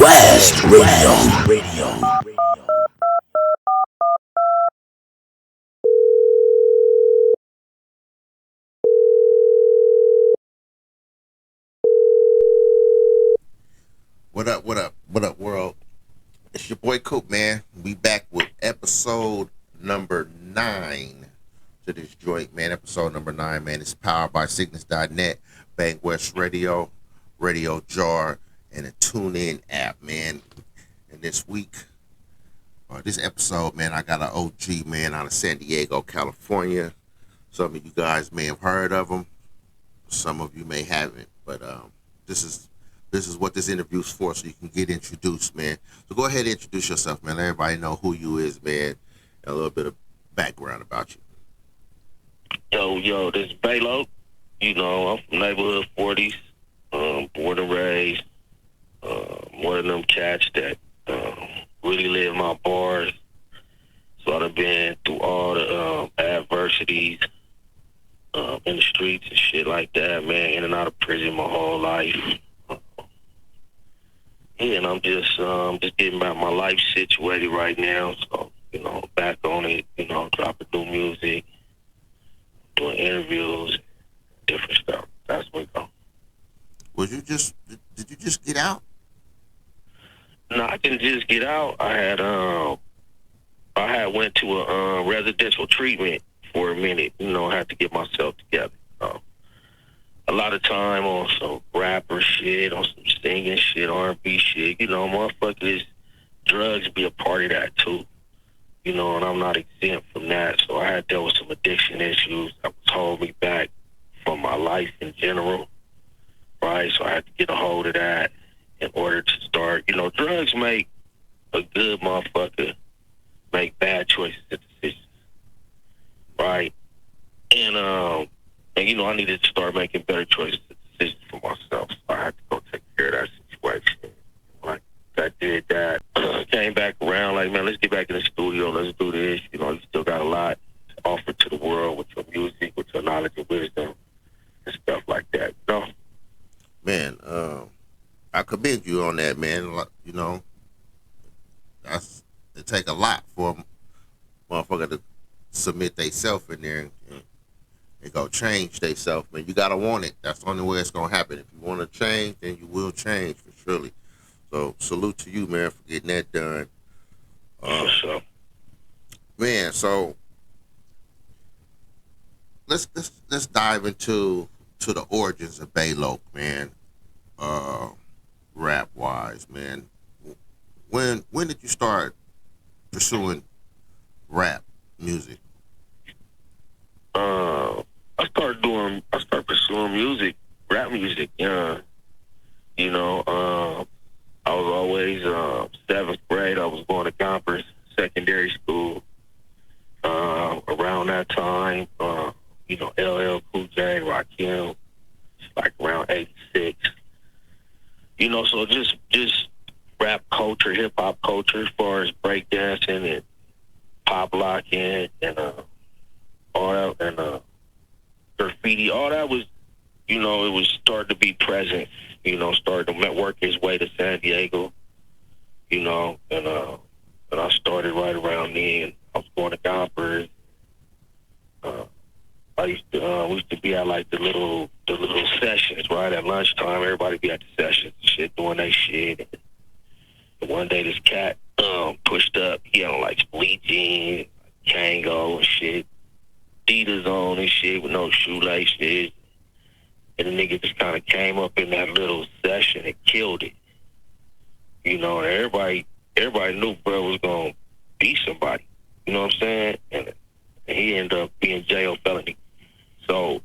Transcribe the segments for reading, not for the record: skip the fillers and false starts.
West Radio. What up, world? It's your boy Coop, man. We back with episode number 9 to this joint, man. Episode number 9, man. It's powered by Cygnus.net, Bang West Radio, Radio Jar, and a TuneIn app, man. And this week, this episode, man, I got an OG, man, out of San Diego, California. Some of you guys may have heard of him. Some of you may haven't, but this is what this interview's for, so you can get introduced, man. So go ahead and introduce yourself, man. Let everybody know who you is, man, and a little bit of background about you. Yo, this is Bay Loc. You know, I'm from neighborhood 40s, born and raised. One of them cats that really live my bars. So I've been through all the adversities in the streets and shit like that, man. In and out of prison my whole life. Yeah, and I'm just getting back my life situated right now. So, you know, back on it, you know, dropping new music, doing interviews, different stuff. That's what we go. Did you just get out? No, I didn't just get out. I had went to a residential treatment for a minute. You know, I had to get myself together. A lot of time on some rapper shit, on some singing shit, R&B shit. You know, motherfuckers, drugs be a part of that too. You know, and I'm not exempt from that. So I had dealt with some addiction issues that was holding me back from my life in general. Right? So I had to get a hold of that in order to start. You know, drugs make a good motherfucker make bad choices and decisions. Right? And you know, I needed to start making better choices and decisions for myself. So I had to go take care of that situation. Like, I did that. Came back around, like, man, let's get back in the studio. Let's do this. You know, you still got a lot to offer to the world with your music, with your knowledge and wisdom and stuff like that. You know? Man, I commend you on that, man. You know, it take a lot for a motherfucker to submit theyself in there and go change theyself, man. You gotta want it. That's the only way it's gonna happen. If you want to change, then you will change for surely. So salute to you, man, for getting that done. For sure. Man, so let's dive into the origins of Bay Loc, man. Rap wise, man. When did you start pursuing rap music? I started pursuing music, rap music. You know, I was always 7th grade. I was going to Gompers Secondary School. Around that time, you know, LL Cool J, Rakim, like around 86. You know, so just rap culture, hip hop culture, as far as breakdancing and pop locking and all that, and graffiti, all that was, you know, it was starting to be present. You know, starting to work his way to San Diego. You know, and I started right around then. I was going to Gompers. We used to be at like the little sessions, right? At lunchtime, everybody be at the sessions, shit, doing their shit. And one day this cat pushed up. He had on like split jeans, Kango and shit, Adidas on and shit with no shoelaces. And the nigga just kind of came up in that little session and killed it. You know, and everybody knew bro was gonna be somebody. You know what I'm saying? And he ended up being Jayo Felony. So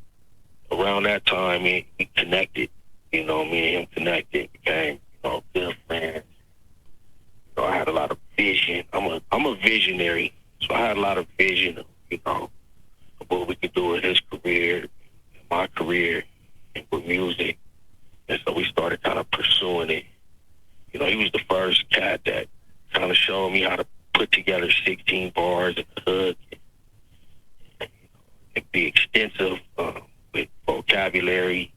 around that time, we connected. You know, me and him connected, became, you know, good friends. You know, I had a lot of vision. I'm a visionary, so I had a lot of vision, you know, of what we could do with his career, my career, and with music. And so we started kind of pursuing it. You know, he was the first cat that kind of showed me how to put together 16 bars and hook and be extensive with vocabulary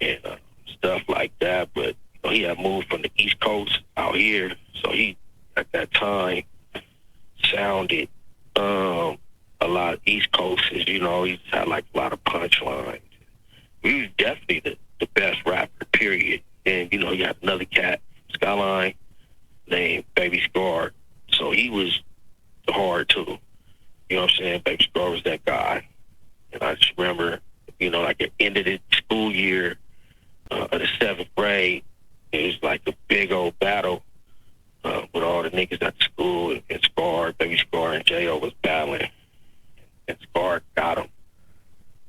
and stuff like that. But you know, he had moved from the East Coast here. So he, at that time, sounded a lot of East Coasters, you know, he had like a lot of punchlines. He was definitely the best rapper, period. And, you know, you got another cat, Skyline, named Baby Skar. So he was hard too. You know what I'm saying? Baby Skar was that guy. And I just remember, you know, like at the end of the school year of the 7th grade, it was like a big old battle with all the niggas at the school, and Skar, Baby Skar, and Jayo was battling. And Skar got him.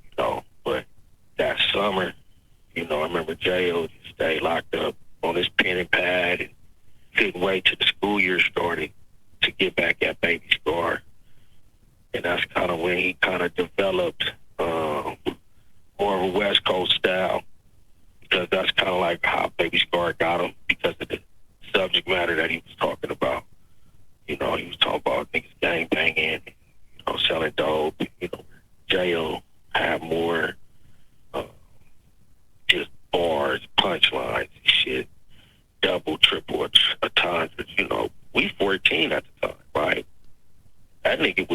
You know, but that summer, you know, I remember Jayo stayed locked up on his pen and pad and couldn't wait till the school year started to get back at Baby Skar. And that's kind of when he kind of developed more of a West Coast style, because that's kind of like how Baby Skar got him, because of the subject matter that he was talking about. You know, he was talking about niggas gang banging, you know, selling dope. You know, Jayo had more just bars, punchlines, and shit, double, triple a time. But, you know, we 14 at the time, right? That nigga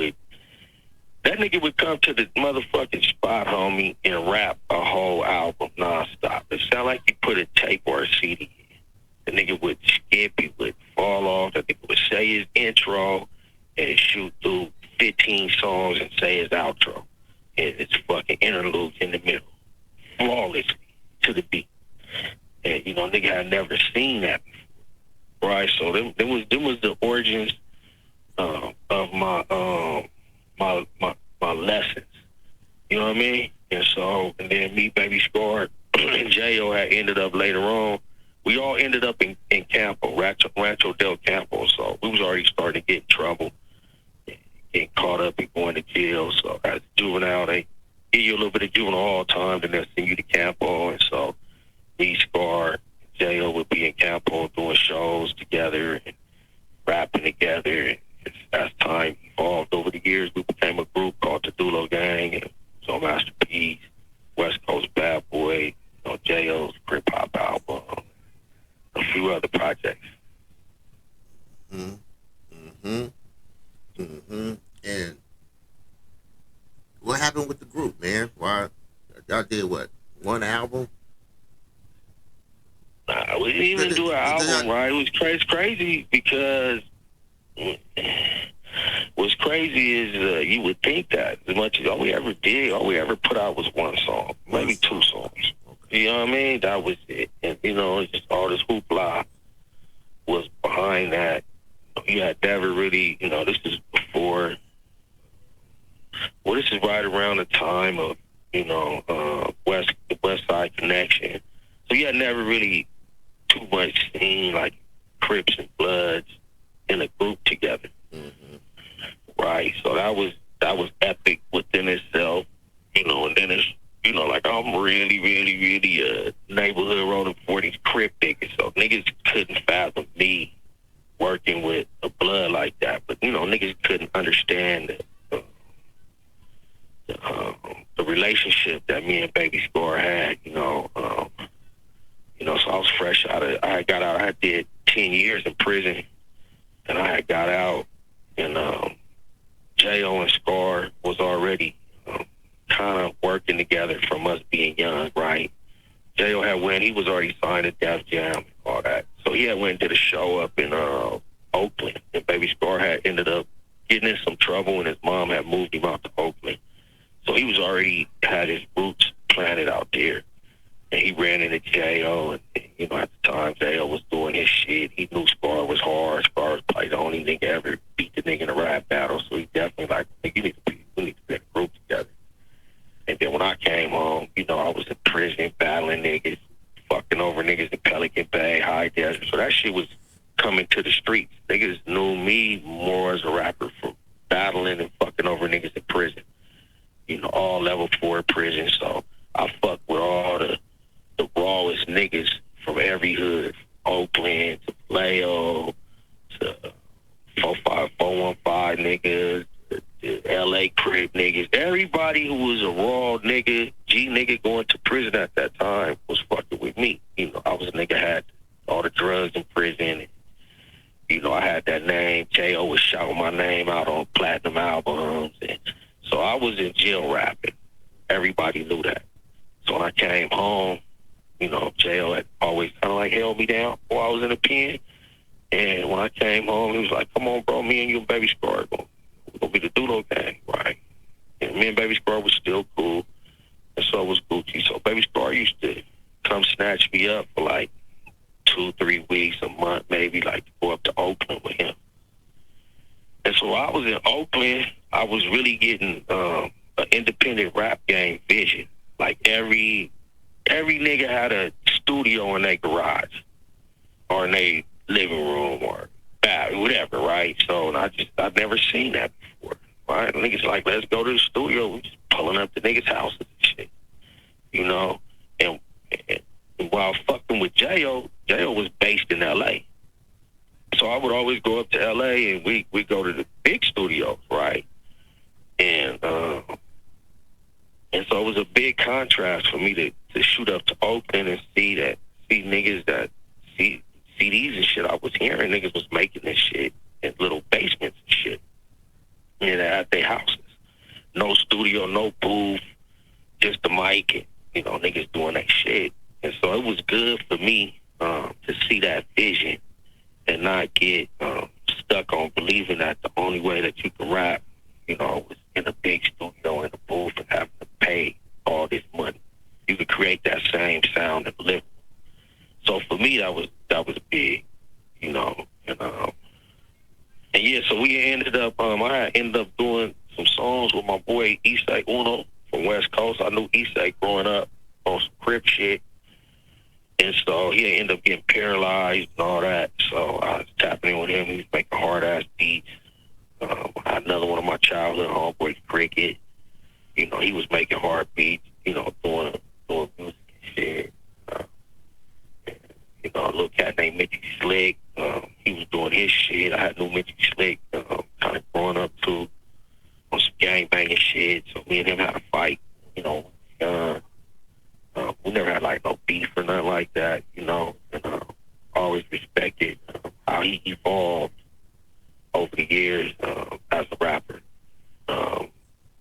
would come to the motherfucking spot, homie, and rap a whole album nonstop. It sounded like he put a tape or a CD in. The nigga would skip, he would fall off, the nigga would say his intro and shoot through 15 songs and say his outro. And it's fucking interludes in the middle, flawlessly, to the beat. And, you know, nigga had never seen that before, right? So them was the origins of my lessons. You know what I mean? And so, and then me, Baby Skar, and Jayo had ended up later on. We all ended up in Campo, Rancho del Campo. So we was already starting to get in trouble, getting caught up and going to jail. So as a juvenile, they give you a little bit of juvenile hall time, then they'll send you to Campo. And so me, Skar, Jayo would be in Campo doing shows together and rapping together. And as time evolved over the years, we became a group called the Dulo Gang, and so Masterpiece, West Coast Bad Boy, you know, Jayo's Crip Hop album, a few other projects. And what happened with the group, man? Why y'all did what? One album? We didn't even do an album, right? It was crazy because what's crazy is you would think that as much as all we ever put out was one song, maybe two songs. Okay. You know what I mean? That was it. And, you know, it's just all this hoopla was behind that. You had never really, you know, this is before, well, this is right around the time of, you know, the West Side Connection. So you had never really too much seen like Crips and Bloods in a group together. Right? So that was epic within itself, you know, and then it's, you know, like I'm really a neighborhood rolling 40s Crip nigga, so niggas couldn't fathom me working with a blood like that. But, you know, niggas couldn't understand the relationship that me and Baby Skar had, you know, so I was fresh I got out, I did 10 years in prison, and I had got out, and Jayo and Skar was already kind of working together from us being young, right? Jayo had went, he was already signed to Def Jam and all that. So he had went and did a show up in Oakland, and Baby Skar had ended up getting in some trouble, and his mom had moved him out to Oakland. So he was already had his roots planted out there. And he ran into Jayo, and, you know, at the time, Jayo was doing his shit. He knew Skar was hard. Skar was probably the only nigga ever beat the nigga in a rap battle. So he definitely like, we need to be in a group together. And then when I came home, you know, I was in prison battling niggas, fucking over niggas in Pelican Bay, High Desert. So that shit was coming to the streets. Niggas knew me more as a rapper from battling and fucking over niggas in prison. You know, all level 4 prison. So I fucked with all the rawest niggas from every hood, Oakland to Vallejo to 45415 niggas, the LA Crip niggas. Everybody who was a raw nigga, G nigga going to prison at that time was fucking with me. You know, I was a nigga had all the drugs in prison, and name. Jayo was shouting my name out on platinum albums. And so I was in jail rapping. Everybody knew that. So when I came home, you know, Jayo had always kind of like held me down while I was in the pen. And when I came home, he was like, come on, bro, me and you and Baby Skar are going to be the Dulo Gang, right? And me and Baby Skar was still cool, and so was Gucci. So Baby Skar used to come snatch me up for like 2-3 weeks, a month, maybe, like to go up to Oakland with him. And so while I was in Oakland, I was really getting an independent rap game vision. Like every nigga had a studio in their garage or in their living room or whatever, right? So I've never seen that before, right? Niggas like, let's go to the studio. We just pulling up to niggas' houses and shit, you know? And while fucking with Jayo was based in L.A. So I would always go up to L.A. and we go to the big studios, right? And so it was a big contrast for me to shoot up to Oakland and see niggas that CDs and shit. I was hearing niggas was making this shit in little basements and shit, and at their houses. No studio, no booth, just the mic, and, you know, niggas doing that shit. And so it was good for me to see that vision and not get stuck on believing that the only way that you can rap, you know, was in a big studio in a booth and having to pay all this money. You could create that same sound and live. So for me, that was big, you know, and yeah. So we ended up, I ended up doing some songs with my boy Issei Uno from West Coast. I knew Issei growing up on some Crip shit, and so he ended up getting paralyzed and all that. So I was tapping in with him. He was making hard ass beats. I had another one of my childhood homeboys, Cricket. You know, he was making hard beats. You know, doing music and shit. You know, a little cat named Mitchie Slick. He was doing his shit. I had no Mitchie Slick, kind of growing up too, on some gangbanging shit. So me and him had a fight, you know. We never had like no beef or nothing like that, you know. And always respected how he evolved over the years as a rapper.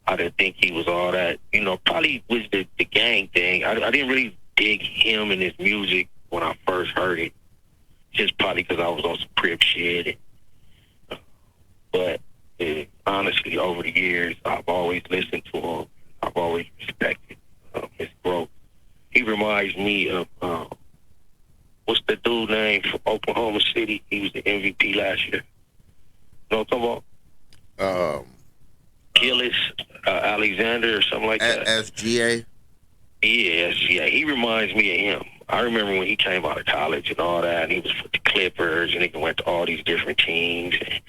I didn't think he was all that, you know. Probably was the gang thing. I didn't really dig him and his music when I first heard it, just probably because I was on some Crip shit. But honestly, over the years, I've always listened to him. I've always respected his growth. He reminds me of, what's the dude name from Oklahoma City? He was the MVP last year. You know what I'm talking about? Gillis, Alexander or something like that. SGA? Yeah, SGA. He reminds me of him. I remember when he came out of college and all that, and he was with the Clippers, and he went to all these different teams. And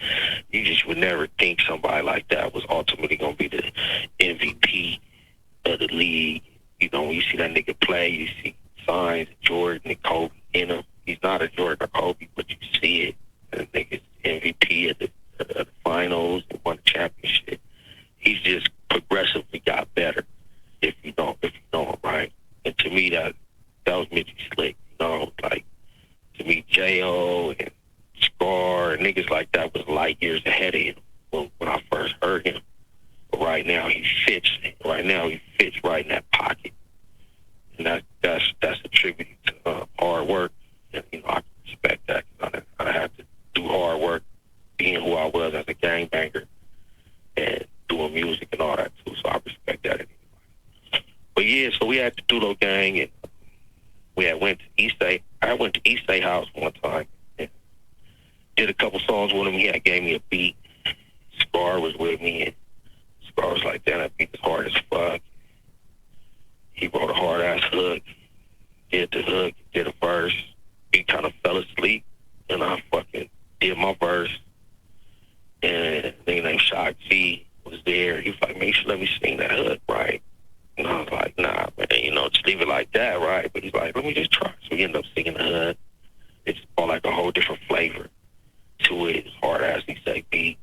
you just would never think somebody like that was ultimately going to be the MVP of the league. You know, when you see that nigga play, you see signs of Jordan and Kobe in him. He's not a Jordan or Kobe, but you see it. And the nigga's MVP at the finals and won the championship. He's just progressively got better if you know him, right? And to me, that was Mitchie Slick, you know, like, to me, Jayo and Skar and niggas like that was light years ahead of him when I first heard him. But right now, he fits right in that pocket. And that's a tribute to hard work. And, you know, I can respect that. I had to do hard work being who I was as a gangbanger and doing music and all that, too. So I respect that. But, yeah, so we had the Dulo Gang, and we had went to Issei. I went to Issei house one time and did a couple songs with him. He had gave me a beat. Skar was with me, and Skar was like, damn, that beat is hard as fuck. He wrote a hard-ass hook, did the hook, did a verse. He kind of fell asleep, and I fucking did my verse. And a nigga named Shock G was there. He was like, man, you should let me sing that hook, right? And I was like, nah, man, you know, just leave it like that, right? But he's like, let me just try. So we ended up singing the hook. It's all like a whole different flavor to it. It's hard-ass, he said, beat.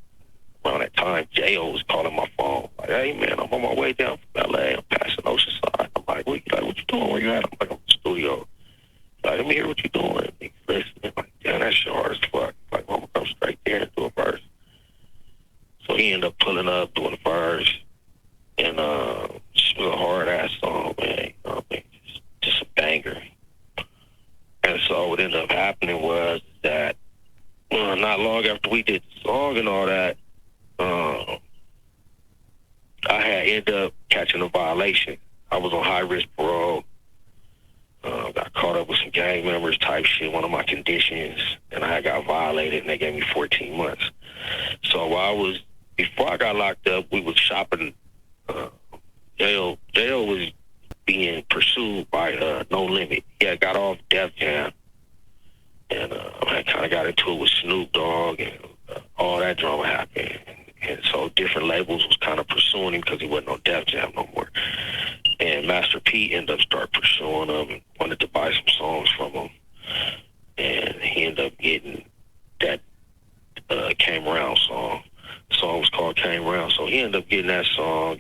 Around that time, Jayo was calling my phone. Like, hey, man, I'm on my way down from L.A. I'm passing Oceanside. I'm like, what you doing? Where you at? I'm like, I'm in the studio. Like, let me hear what you doing. He's listening. Like, damn, that shit hard as fuck. Like, I'm gonna come straight there and do a verse. not long after we did the song and all that, I had ended up catching a violation. I was on high risk parole. Got caught up with some gang members type shit, one of my conditions, and I got violated, and they gave me 14 months. So before I got locked up, we was shopping. Jayo was being pursued by No Limit. He had got off Def Jam, and I kind of got into it with Snoop Dogg, and all that drama happened. And so different labels was kind of pursuing him because he wasn't on Def Jam no more. And Master P ended up start pursuing him and wanted to buy some songs from him. And he ended up getting that Came Around song. The song was called Came Around. So he ended up getting that song,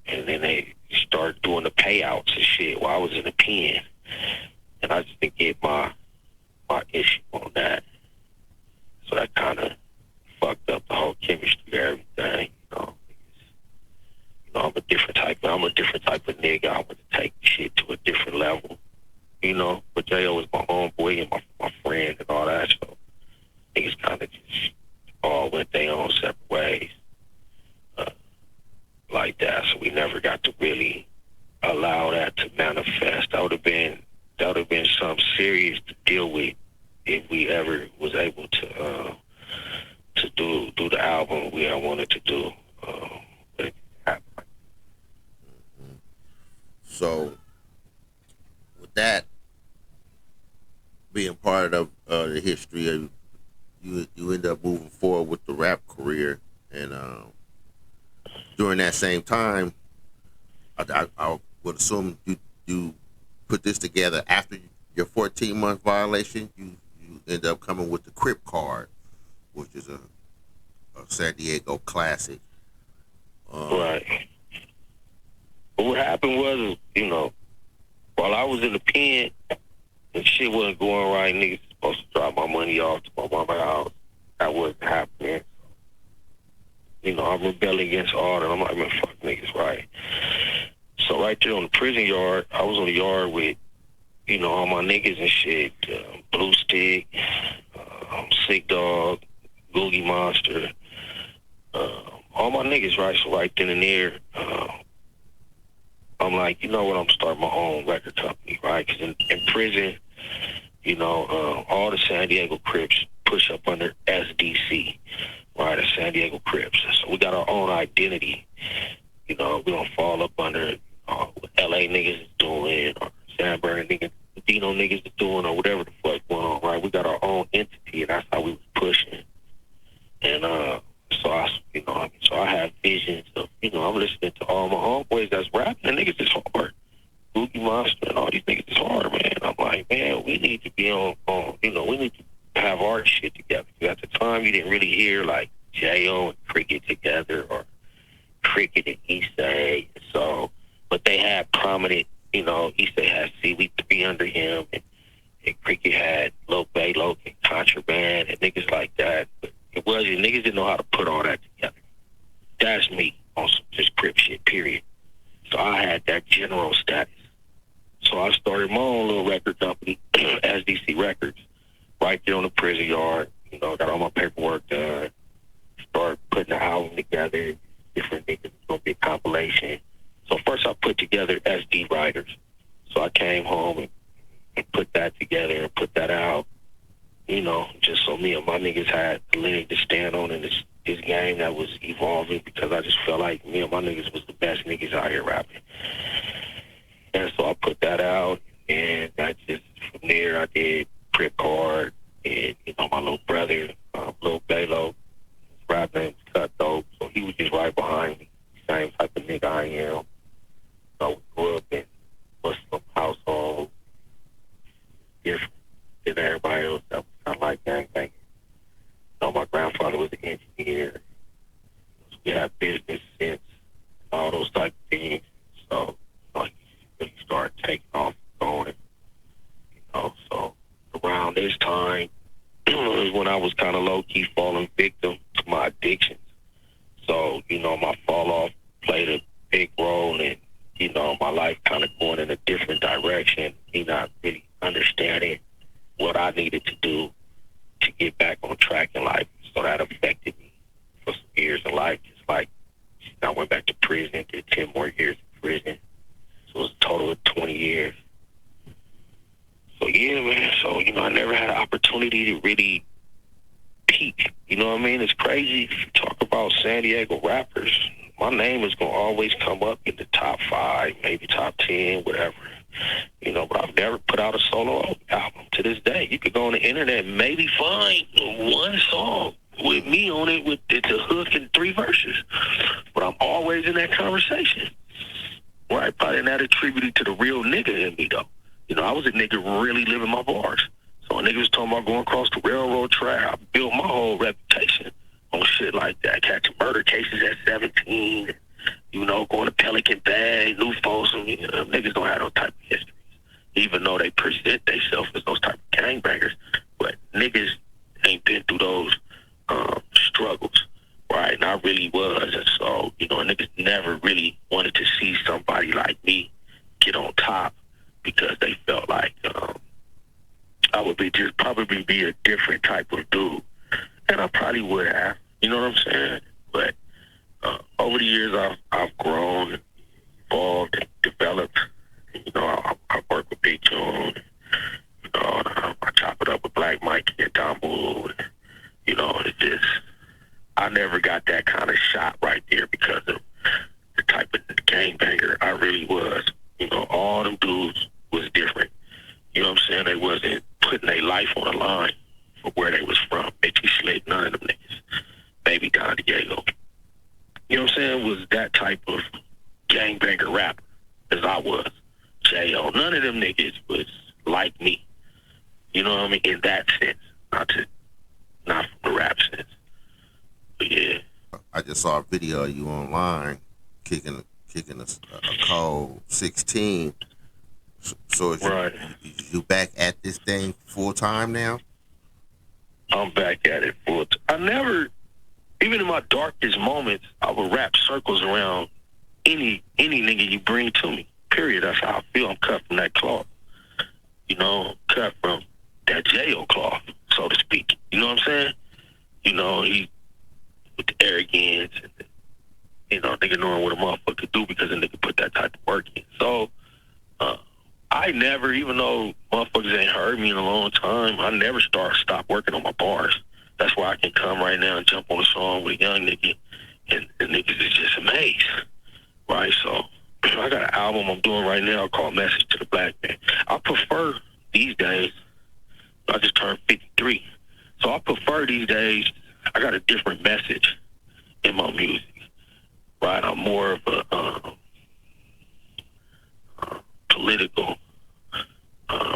and then they started doing the payouts and shit while I was in the pen. And I just didn't get my issue on that. So that kind of fucked up the whole chemistry of everything. I'm a different type of nigga. I want to take shit to a different level, But Jayo was my homeboy and my friend and all that. So niggas kind of just all went their own separate ways like that. So we never got to really allow that to manifest. That would have been something serious to deal with if we ever was able to do the album we had wanted to do. But it happened. So, with that being part of the history of you end up moving forward with the rap career, and during that same time, I would assume you put this together after your 14-month violation. You end up coming with the Crip card, which is a San Diego classic. Right. But what happened was, while I was in the pen and shit wasn't going right, niggas supposed to drop my money off to my mama's house. That wasn't happening. I'm rebelling against all that. I'm like, man, fuck niggas, right? So right there on the prison yard, I was on the yard with, all my niggas and shit. Blue Stick, Sick Dog, Googie Monster, all my niggas, right? So right then and there, I'm like, you know what, I'm starting my own record company, right? Because in prison, all the San Diego Crips push up under SDC, right? The San Diego Crips. So we got our own identity. We don't fall up under what LA niggas is doing or San Bernardino niggas, Latino niggas is doing or whatever the fuck going on, right? We got our own entity, and that's how we was pushing. And so I have visions of, I'm listening to all my homeboys that's rapping, and niggas is hard. Boogie Monster and all these niggas is hard, man. I'm like, man, we need to be on we need to have our shit together. At the time, you didn't really hear, like, Jayo and Cricket together or Cricket and Issei. So, but they had prominent, Issei had CW3 under him, and Cricket had Bay Loc and Contraband and niggas like that. But it was, niggas didn't know how to put all that together. That's me on some just Crip shit, period. So I had that general status. So I started my own little record company, SDC Records, right there on the prison yard. Got all my paperwork done. Started putting the album together, different niggas. It's going to be a compilation. So first I put together SD Writers. So I came home and put that together and put that out, just so me and my niggas had a leg to stand on in this game that was evolving, because I just felt like me and my niggas was the best niggas out here rapping. And so I put that out, and I just, from there, I did Crip Card, and, my little brother, little Bay Loc, his rap name was Krypto, so he was just right behind me, same type of nigga I am. So we grew up in Muslim household, different than everybody else that was kind of like gangbanging. My grandfather was an engineer. So we had business sense, all those type of things. So, he really started taking off and going, So around this time was when I was kind of low-key falling victim to my addictions. So, my fall-off played a big role in, my life kind of going in a different direction, me not really understanding what I needed to do to get back on track in life. So that affected me for some years in life. Just like I went back to prison, did 10 more years in prison. So it was a total of 20 years. So yeah, man. So, I never had an opportunity to really peak. You know what I mean? It's crazy. If you talk about San Diego rappers, my name is going to always come up in the top 5, maybe top 10, whatever. But I've never put out a solo album to this day. You could go on the internet and maybe find one song with me on it with it's a hook and 3 verses. But I'm always in that conversation. Right? Probably not attributed to the real nigga in me, though. I was a nigga really living my bars. So a nigga was talking about going across the railroad track. I built my whole reputation on shit like that. Catching murder cases at 17, going to Pelican Bay, New Folsom. Niggas don't have those type of histories. Even though they present themselves as those type of gangbangers. But niggas ain't been through those struggles, right? And I really was. And so, niggas never really wanted to see somebody like me get on top because they felt like I would probably be a different type of dude. And I probably would have, you know what I'm saying? But over the years, I've grown, evolved, and developed. I work with Big John. I chop it up with Black Mikey and Dombo. It's just, I never got that kind of shot right there because of the type of gangbanger I really was. All them dudes was different. You know what I'm saying? They wasn't putting their life on the line for where they was from. Mitchie Slick, none of them niggas. Baby Don Diego. You know what I'm saying? Was that type of gangbanger rapper as I was. Jayo. None of them niggas was like me. You know what I mean? In that sense. Not from the rap sense. But yeah. I just saw a video of you online kicking a cold 16. So is right. You back at this thing full time now? I'm back at it full time. I never, even in my darkest moments, I would wrap circles around any nigga you bring to me. Period. That's how I feel. I'm cut from that cloth. Cut from that Jayo cloth, so to speak. You know what I'm saying? He with the arrogance and nigga knowing what a motherfucker do because a nigga put that type of work in. So I never, even though motherfuckers ain't heard me in a long time, I never stop working on my bars. That's why I can come right now and jump on a song with a young nigga and niggas is just amazed. Right? So I got an album I'm doing right now called Message to the Black Man. I prefer these days, I just turned 53. So I prefer these days, I got a different message in my music. Right? I'm more of a political,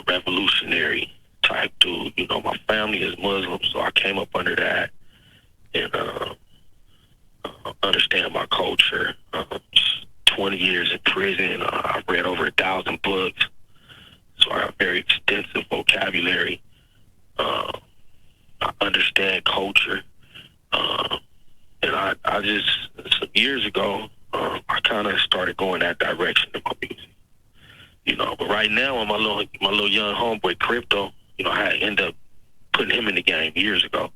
revolutionary type dude. My family is Muslim, so I came up under that and understand my culture. 20 years in prison. I've read over 1,000 books, so I have very extensive vocabulary. I understand culture. And I just, some years ago, I kind of started going that direction in my music. But right now, with my little young homeboy, Krypto, I ended up putting him in the game years ago.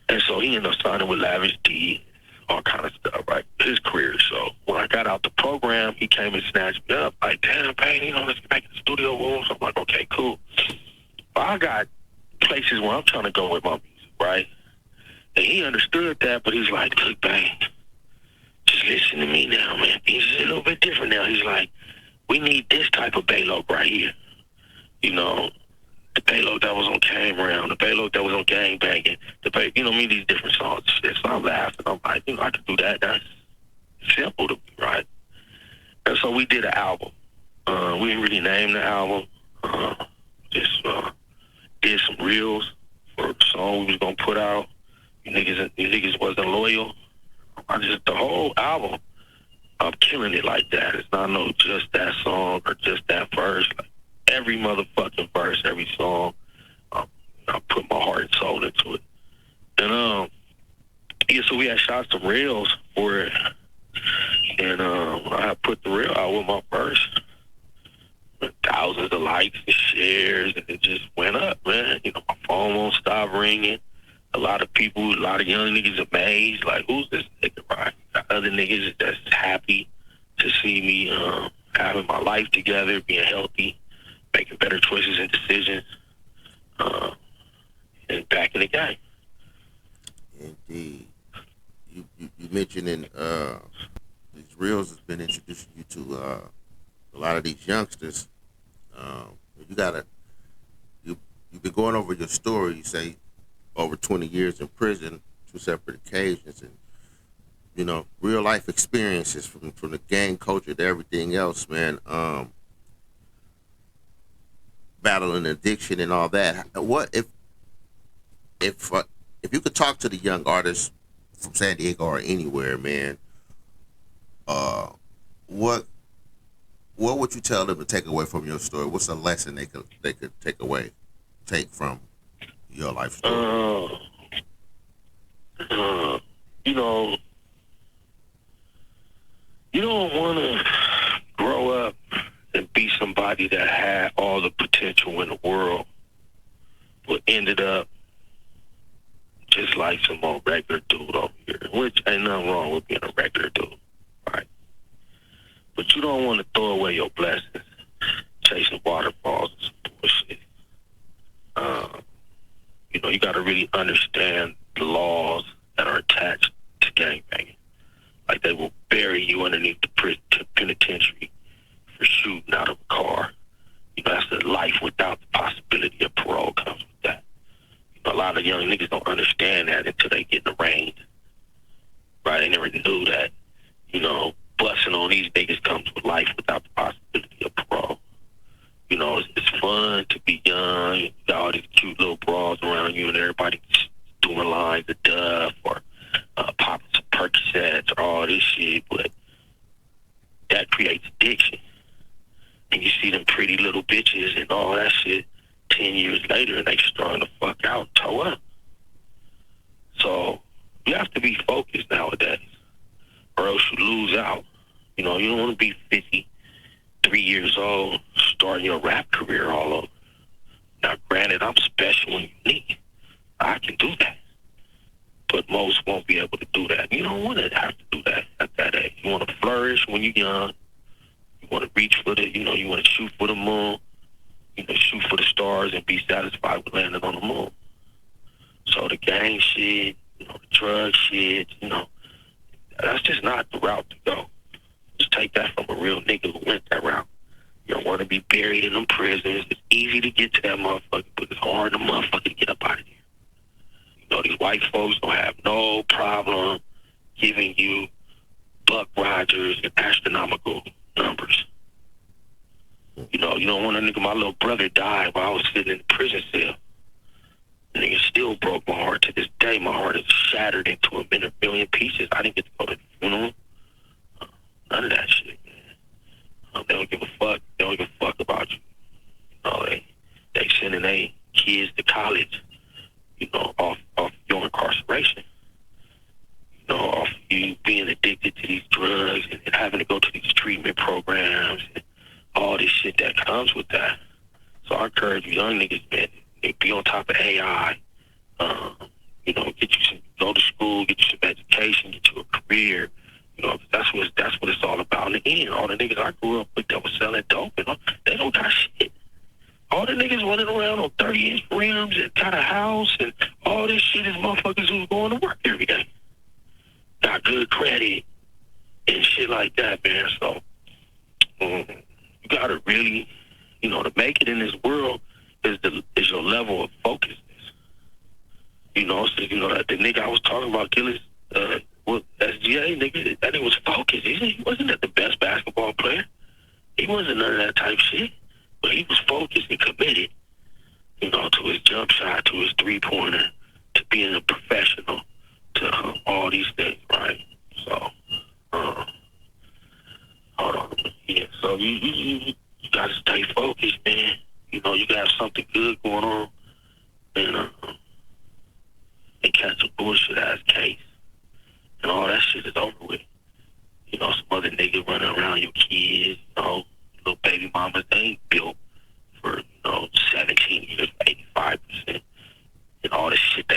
And so he ended up signing with Lavish D, all kind of stuff, right? His career. So when I got out the program, he came and snatched me up, like, damn, Payne, let's get back in the studio room. So I'm like, okay, cool. But I got places where I'm trying to go with my music, right? And he understood that, but he's like, look, Payne, just listen to me now, man. Things is a little bit different now. He's like, we need this type of Bay Loc right here. The Bay Loc that was on Came Round, the Bay Loc that was on Gang Banging, these different songs. So I'm laughing. I'm like, I can do that. That's simple to me, right? And so we did an album. We didn't really name the album. Just did some reels for a song we was going to put out. You niggas wasn't loyal. The whole album, I'm killing it like that. It's not just that song or just that verse. Like, every motherfucking verse, every song, I put my heart and soul into it. And so we had shot some reels for it. And I put the reel out with my verse. Thousands of likes and shares, and it just went up. banging. A lot of people, a lot of young niggas amazed, like, who's this nigga, right? Got other niggas that's happy to see me having my life together, being healthy, making better choices and decisions, and back in the game. Indeed. You mentioned in these reels has been introducing you to a lot of these youngsters. You've been going over your story. You say over 20 years in prison, 2 separate occasions, and real life experiences from the gang culture to everything else, man. Battling addiction and all that. What if you could talk to the young artists from San Diego or anywhere, man? What would you tell them to take away from your story? What's a lesson they could take from your life story? You don't want to grow up and be somebody that had all the potential in the world, but ended up just like some old regular dude over here, which ain't nothing wrong with being a regular dude, right? But you don't want to throw away your blessings chasing waterfalls and some bullshit. You got to really understand the laws that are attached to gangbanging. Like, they will bury you underneath the penitentiary for shooting out of a car. That's the life without the possibility of parole comes with that. A lot of young niggas don't understand that until they get arraigned. Right? They never knew that, busting on these niggas comes with life without the possibility of parole. It's fun to be young. You got all these cute little bras around you and everybody doing lines of Duff or popping some Percocets or all this shit, but that creates addiction. And you see them pretty little bitches and all that shit 10 years later, and they strung the fuck out and toe up. So you have to be focused nowadays, or else you lose out. You don't want to be 53 years old starting your rap career all over. Now, granted, I'm special and unique. I can do that. But most won't be able to do that. You don't want to have to do that at that age. You want to flourish when you're young. You want to reach for you want to shoot for the moon. Shoot for the stars and be satisfied with landing on the moon. So the gang shit, the drug shit, that's just not the route to go. Just take that from a real nigga who went that route. You don't want to be buried in them prisons. It's easy to get to that motherfucker, but it's hard to motherfucker to get up out of here. These white folks don't have no problem giving you Buck Rogers and astronomical numbers. You don't want a nigga. My little brother died while I was sitting in the prison cell. The nigga still broke my heart to this day. My heart is shattered into a million pieces. I didn't get to go to the funeral. None of that shit, man. They don't give a fuck. They don't give a fuck about you. They sending their kids to college, off your incarceration. Off you being addicted to these drugs and having to go to these treatment programs and all this shit that comes with that. So I encourage you young niggas, man, be on top of AI. Go to school, get you some education, get you a career. That's what it's all about. In the end, all the niggas I grew up with that was selling dope, they don't got shit. All the niggas running around on 30-inch rims and got a house and all this shit is motherfuckers who's going to work every day. Got good credit and shit like that, man. So you gotta really, to make it in this world is your level of focusness. The nigga I was talking about, Gillis, SGA nigga, that nigga was focused. He wasn't the best basketball player. He wasn't none of that type shit. But he was focused and committed, to his jump shot, to his three-pointer, to being a professional, to all these things, right? So, hold on. Yeah, so you gotta stay focused, man. You gotta have something good going on, and catch a bullshit-ass case. And all that shit is over with. Some other niggas running around your kids, little baby mamas, they ain't built for, 17 years, 85%. And all this shit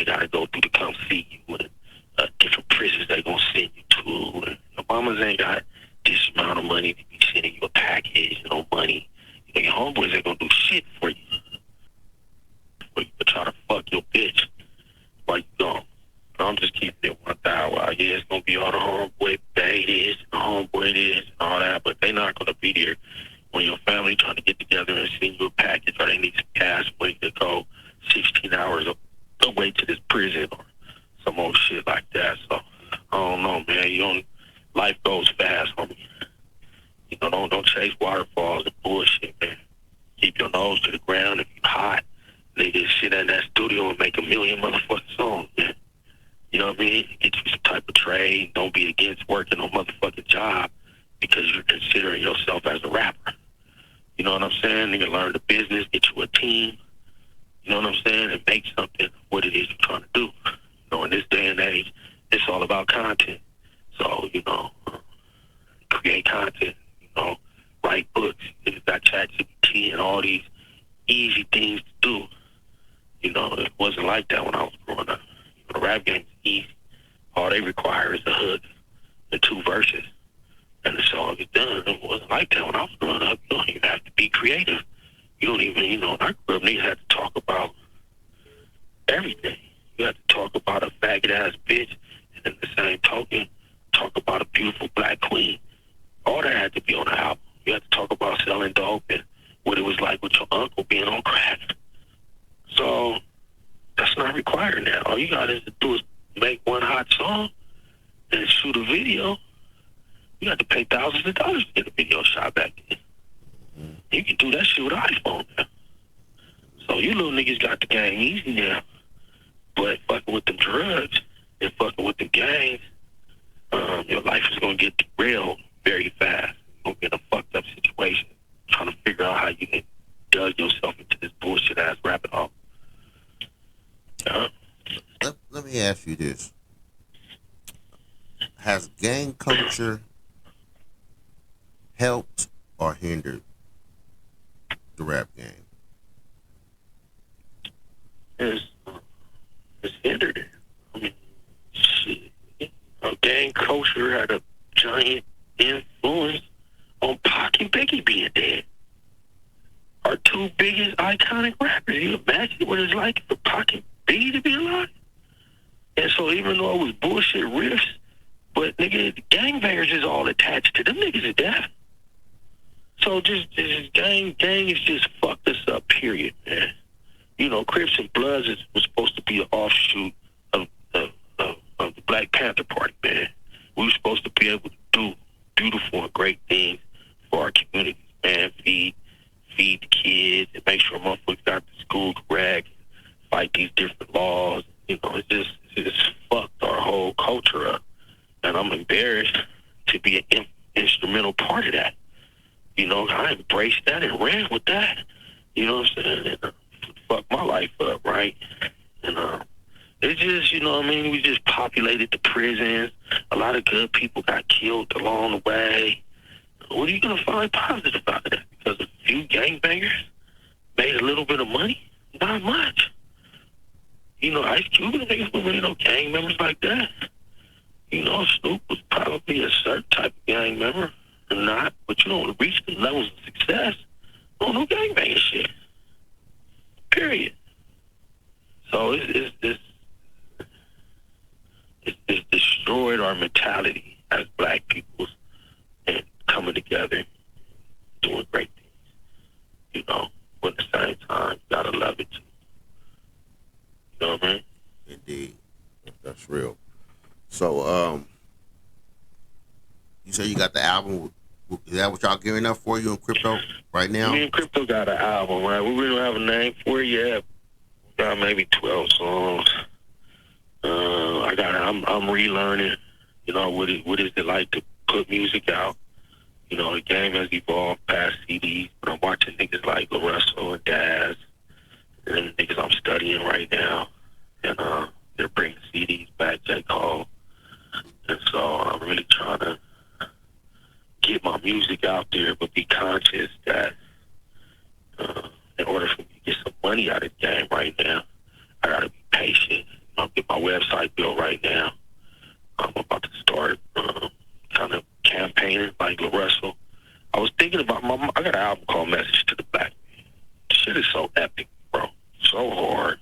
fuck your bitch. Why you gone? I'm just keeping it 1,000. Well, yeah, it's gonna be all the homeboy Bay this, the homeboy this, and all that, but they not gonna be there when your family trying to get together and send you a package, or they need some gas money to go 16 hours away to this prison or some old shit like that. So I don't know, man. Life goes fast, homie. You know, don't chase waterfalls and bullshit, man. Keep your nose to the ground. If you hot, nigga, sit in that studio and make a million motherfucking songs, man. You know what I mean? Get you some type of trade. Don't be against working on motherfucking job because you're considering yourself as a rapper. You know what I'm saying? Nigga, learn the business, get you a team. You know what I'm saying? And make something what it is you're trying to do. You know, in this day and age, it's all about content. So, you know, create content, you know, write books. You got ChatGPT and all these easy things to do. You know, it wasn't like that when I was growing up. You know, the rap game's easy. All they require is a hook and 2 verses. And the song is done. It wasn't like that when I was growing up. You don't even have to be creative. You don't even, you know, when I grew up, niggas had to talk about everything. You had to talk about a faggot-ass bitch, and in the same token, talk about a beautiful black queen. All that had to be on the album. You had to talk about selling dope and what it was like with your uncle being on crack. So that's not required now. All you got to do is make one hot song and shoot a video. You got to pay thousands of dollars to get a video shot back then. You can do that shit with an iPhone now. So you little niggas got the game easy now. But fucking with them drugs and fucking with the gangs, your life is going to get derailed very fast. You're going to get in a fucked up situation trying to figure out how you can dug yourself into this bullshit ass rabbit hole. Let me ask you this. Has gang culture helped or hindered the rap game? It's hindered it. I mean, shit. Gang culture had a giant influence on Pac and Biggie being dead. Our 2 biggest iconic rappers. You imagine what it's like for Pac and Biggie to be alive? And so even though it was bullshit riffs, but nigga, the gangbangers is all attached to them niggas to death. So just gang is just fucked us up, period, man. You know, Crips and Bloods was supposed to be an offshoot of the Black Panther Party, man. We were supposed to be able to do beautiful and great things for our communities, man. Feed the kids and make sure motherfuckers got to school correct, fight these different laws. You know, it's just fucked our whole culture up. And I'm embarrassed to be an instrumental part of that. You know, I embraced that and ran with that. You know what I'm saying? And fucked my life up, right? And it's just, you know what I mean? We just populated the prisons. A lot of good people got killed along the way. What are you going to find positive about that? Because a few gangbangers made a little bit of money? Not much. You know, Ice Cube and niggas were really no gang members like that. You know, Snoop was probably a certain type of gang member or not, but you don't reach the levels of success on no gangbanging shit. Period. So it's destroyed our mentality as black people and coming together, doing great things. You know, but at the same time, you gotta love it too. You know what I mean? Indeed. That's real. So, you say you got the album. Is that what y'all gearing up for, you and Krypto, right now? Me and Krypto got an album, right? We really don't have a name for it yet. We got maybe 12 songs. I'm relearning, you know, what is it like to put music out. You know, the game has evolved past CDs, but I'm watching niggas like Lorenzo and Daz, and the niggas I'm studying right now, and they're bringing CDs back, J. Cole. And so I'm really trying to get my music out there, but be conscious that in order for me to get some money out of the game right now, I gotta be patient. I'll get my website built right now. I'm about to start kind of campaigning like Lorenzo. I was thinking about I got an album called Message to the Black Man. Shit is so epic, bro. So hard.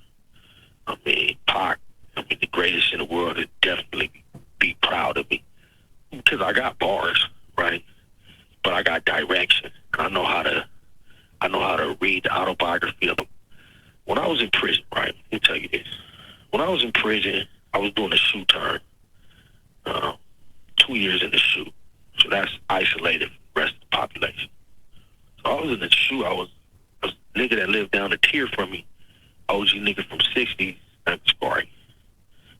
I was in prison, I was doing a shoe turn. 2 years in the shoe. So that's isolated from the rest of the population. So I was in the shoe. I was a nigga that lived down the tier from me. OG nigga from 60s, named Skar.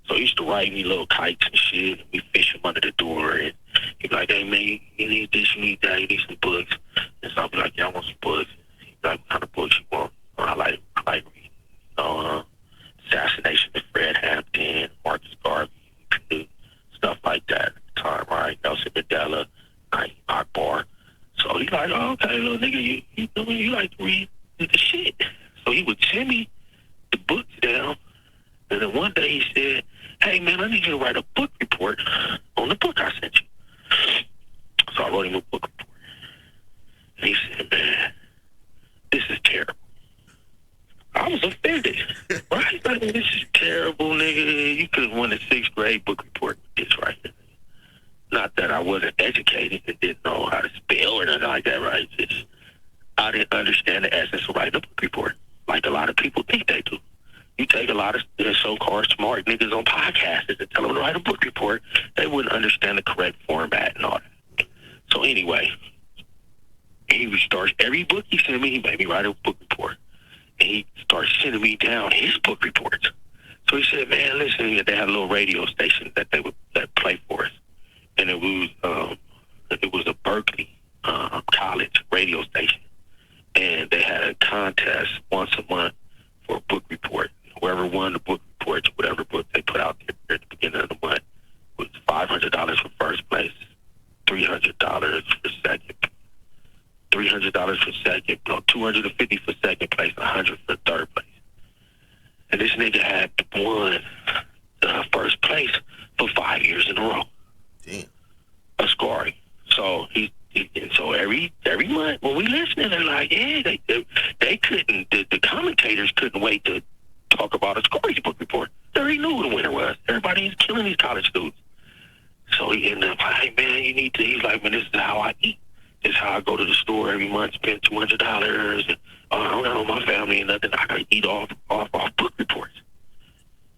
So he used to write me little kites and shit, and we fish him under the door, and he'd be like, hey man, you need this, you need that, you need some books. And so I'd be like, yeah, I want some books. He'd be like, what kind of books you want? I like reading, Assassination of Fred Hampton, Marcus Garvey, stuff like that at the time, right? Nelson Mandela, Akbar. So he's like, oh, okay, little nigga, you like to read the shit. So he would send me the books down, and then one day he said, hey man, I need you to write a book report on the book I sent you. So I wrote him a book report. And he said, man, this is terrible. I was offended. Right? Like, this is terrible, nigga. You could have won a 6th grade book report with this, right? Not that I wasn't educated and didn't know how to spell or nothing like that, right? Just, I didn't understand the essence of writing a book report, like a lot of people think they do. You take a lot of so-called smart niggas on podcasts and tell them to write a book report, they wouldn't understand the correct format and all that. So anyway, he would start every book he sent me, he made me write a book report. And he started sending me down his book reports. So he said, man, listen, they had a little radio station that they would play for us. And it was a Berkeley college radio station. And they had a contest once a month for a book report. Whoever won the book reports, whatever book they put out there at the beginning of the month, was $500 for first place, $300 for second, $300 for second, no, $250 for second place, $100 for third place. And this nigga had won first place for 5 years in a row. Damn. A Skar. So so every month when we listening, they're like, yeah, they couldn't, the commentators couldn't wait to talk about a Skar's book report. They already knew who the winner was. Everybody is killing these college students. So he ended up like, hey man, you need to, he's like, man, this is how I eat. This is how I go to the store every month, spend $200, and I don't know my family and nothing. I gotta eat off book reports.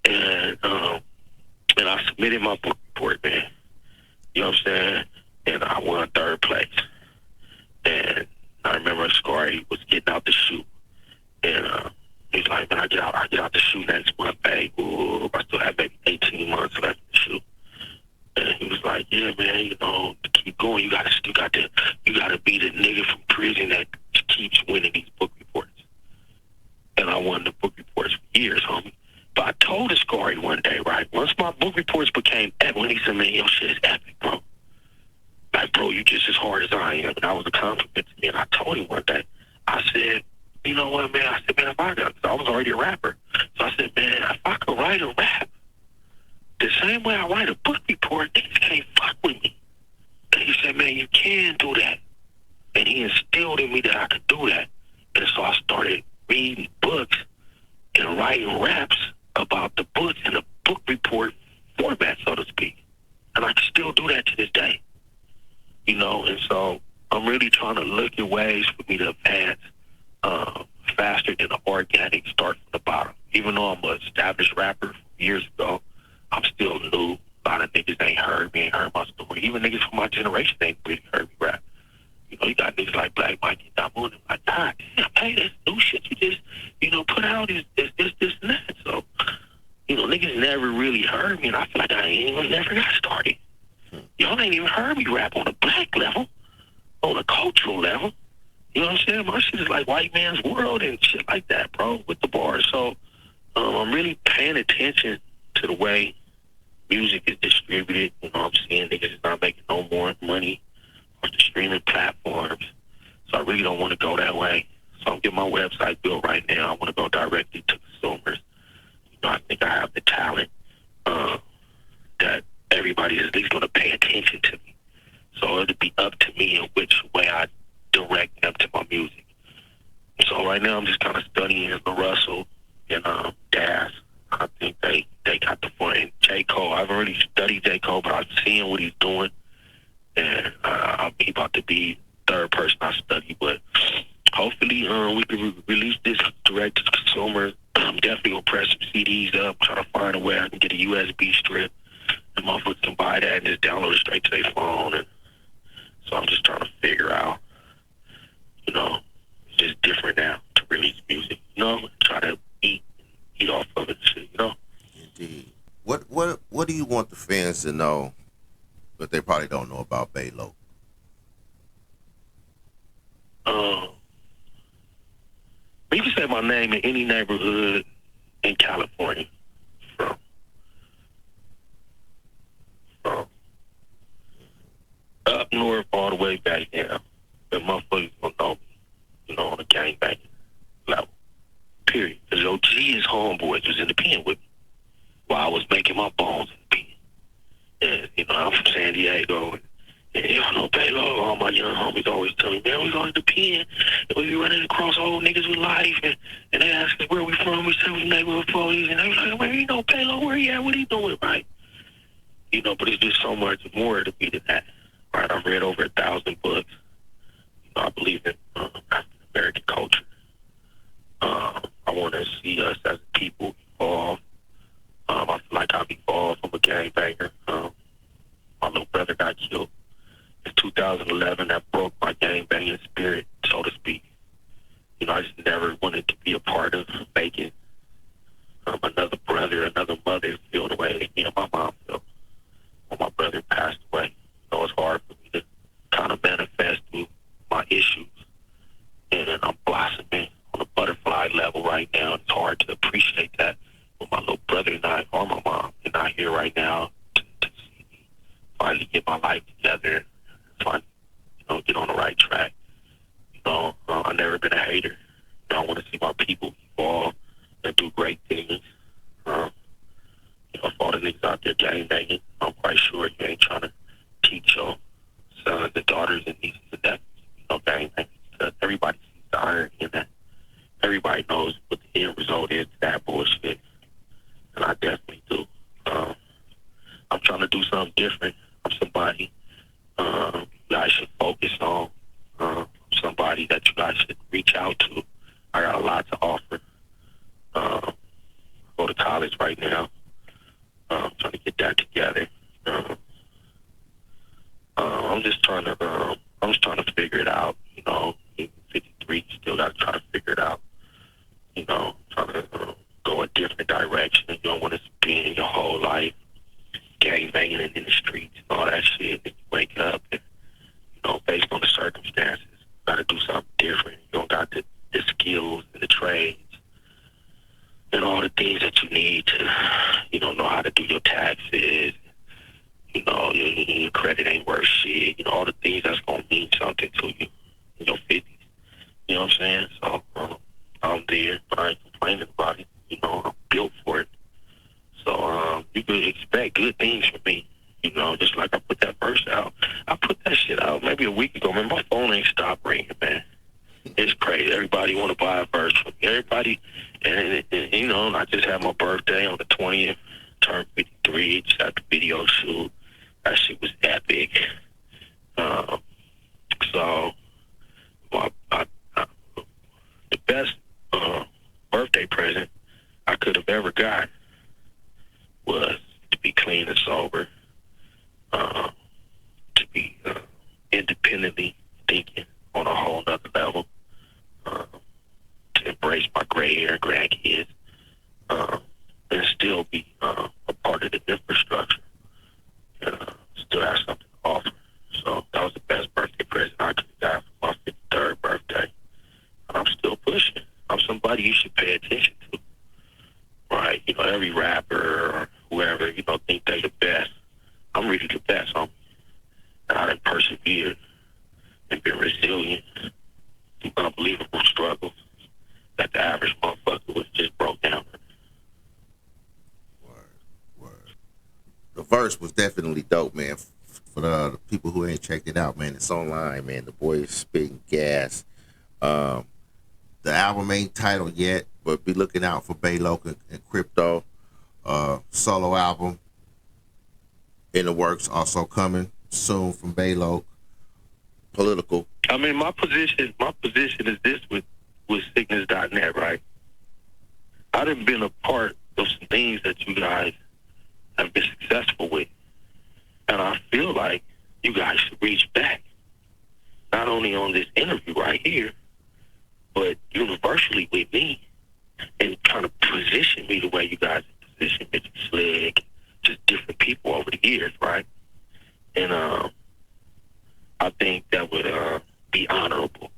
And I submitted my book report, man. You know what I'm saying? And I won third place. And I remember Skar, he was getting out the shoe. And he's like, man, I get out the shoe next month, babe. Ooh, I still have maybe 18 months left in the shoe. And he was like, yeah, man, to keep going, you gotta be the nigga from prison that keeps winning these book reports. And I won the book reports for years, homie. But I told the Skar one day, right? Once my book reports became epic, when he said, man, your shit is epic, bro. Like, bro, you just as hard as I am. And that was a compliment to me. And I told him one day, I said, you know what, man? I said, man, I was already a rapper. So I said, man, if I could write a rap the same way I write a book report, niggas can't fuck with me. And he said, man, you can do that. And he instilled in me that I could do that. And so I started reading books and writing raps about the books in a book report format, so to speak. And I can still do that to this day. And so I'm really trying to look at ways for me to advance faster than an organic start from the bottom. Even though I'm an established rapper from years ago, I'm still new. A lot of niggas ain't heard me, ain't heard my story. Even niggas from my generation ain't really heard me rap. You got niggas like Black Mike and Damoon, and like, God damn, hey, this new shit you just, put out is this, and that. So, niggas never really heard me, and I feel like I ain't even never got started. Y'all ain't even heard me rap on a black level, on a cultural level. You know what I'm saying? My shit is like white man's world and shit like that, bro, with the bars. So I'm really paying attention to the way music is distributed. I'm seeing niggas is not making no more money on the streaming platforms. So I really don't want to go that way. So I'm getting my website built right now. I want to go directly to consumers. I think I have the talent that everybody is at least going to pay attention to me. So it'll be up to me in which way I direct them to my music. So right now I'm just kind of studying the Russell and Daz. I think they got the point. And J. Cole, I haven't really studied J. Cole, but I'm seeing what he's doing. And I'll be about to be third person I study. But hopefully we can release this direct to consumers. I'm definitely going to press some CDs up, trying to find a way I can get a USB strip, and motherfuckers can buy that and just download it straight to their phone. And so I'm just trying to figure out, it's just different now to release music, try to eat off of it, Indeed. What do you want the fans to know that they probably don't know about Bay Loc? You can say my name in any neighborhood in California, from up north all the way back down. The motherfuckers gonna know me, on a gangbang level. Period. Because OG, his homeboys was in the pen with me while I was making my bones in the pen. And, I'm from San Diego. And y'all know Bay Loc, all my young homies always tell me, man, we going to the pen, and we be running across old niggas with life, and they ask us where we from, we say we neighborhood police, and they be like, man, Bay Loc, where he at, what he doing, right? But it's just so much more to me than that, right? I've read over 1,000 books. I believe in African American culture. I want to see us as a people evolve. I feel like I've evolved from a gangbanger. My little brother got killed in 2011. That broke my gangbanging spirit, so to speak. I just never wanted to be a part of making another brother, another mother feel the way me and my mom felt when my brother passed away. It's hard for me to kind of manifest through my issues. And I'm blossoming on a butterfly level right now. It's hard to appreciate that when my little brother and I, or my mom, are not here right now to see me finally get my life together, finally, get on the right track. I've never been a hater. I want to see my people evolve and do great things. For all the niggas out there gangbanging, I'm quite sure you ain't trying to teach your sons and daughters and nieces and nephews, gangbanging. Because everybody sees the irony in that. Everybody knows what the end result is to that bullshit. And I definitely do. I'm trying to do something different. I'm somebody you guys should focus on. Somebody that you guys should reach out to. I got a lot to offer. Go to college right now. I'm trying to get that together. I'm just trying to figure it out. 53, still got to try to figure it out. Trying to go a different direction. You don't want to spend your whole life gangbanging and in the streets and all that shit. And you wake up and, based on the circumstances, got to do something different. You don't got the skills and the trades and all the things that you need to, know how to do your taxes. Your credit ain't worth shit. All the things that's going to mean something to you in your 50s. You know what I'm saying? So I'm there, but I ain't complaining about it. I'm built for it. So you could expect good things from me. Just like I put that verse out. I put that shit out maybe a week ago, man. My phone ain't stopped ringing, man. It's crazy. Everybody want to buy a verse from me. Everybody, and I just had my birthday on the 20th, turned 53, just had the video shoot. That shit was epic. So, the best birthday present I could have ever got was to be clean and sober, to be independently thinking on a whole nother level, to embrace my gray hair and grandkids, and still be a part of the infrastructure, still have something to offer. So that was the best birthday present I could have got for my 53rd birthday. And I'm still pushing. I'm somebody you should pay attention to. Right? Every rapper or whoever, think they the best. I'm really the best, homie. And I done persevered and been resilient through unbelievable struggles that the average motherfucker was just broke down. Word. The verse was definitely dope, man. For the people who ain't checked it out, man, it's online, man. The boy is spitting gas. The album ain't titled yet, but be looking out for Bay Loc and Krypto. Solo album in the works, also coming soon from Bay Loc. Political. I mean, my position is this with Sickness.net, right? I done been a part of that you guys have been successful with. And I feel like you guys should reach back, not only on this interview right here, but universally with me, and kind of position me the way you guys have positioned Mr. Slick, just different people over the years, right? And I think that would be honorable,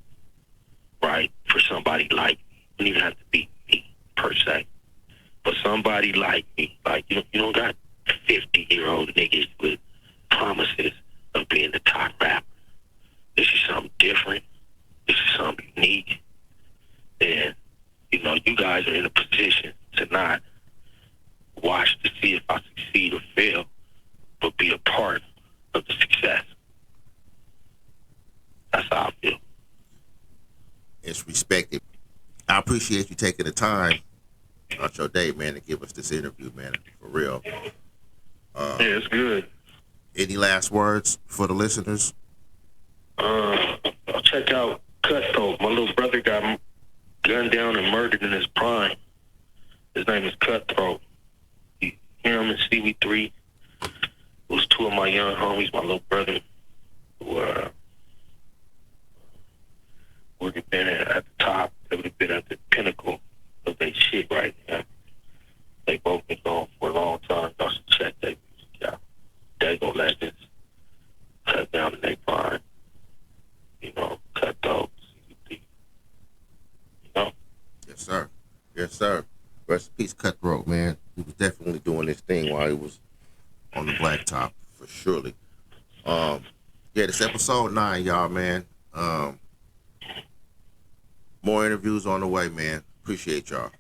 right, for somebody like me. It don't even have to be me, per se. But somebody like me, like, you don't got 50-year-old niggas with promises of being the top rapper. This is something different. This is something unique. And, you guys are in a position to not watch to see if I succeed or fail, but be a part of the success. That's how I feel. It's respected. I appreciate you taking the time out your day, man, to give us this interview, man, for real. Yeah, it's good. Any last words for the listeners? I'll check out Cutthroat. My little brother got gunned down and murdered in his prime. His name is Cutthroat. You hear him in CV3. It was two of my young homies, my little brother, who would have been at the top. They would have been at the pinnacle of their shit right now. They both been gone for a long time. Y'all should check their music out. They go legends. Cut down in their prime. Cutthroat. CV3. Yes, sir. Yes, sir. Rest in peace, Cutthroat, man. He was definitely doing this thing while he was on the blacktop, for surely. Yeah, this episode 9, y'all, man. More interviews on the way, man. Appreciate y'all.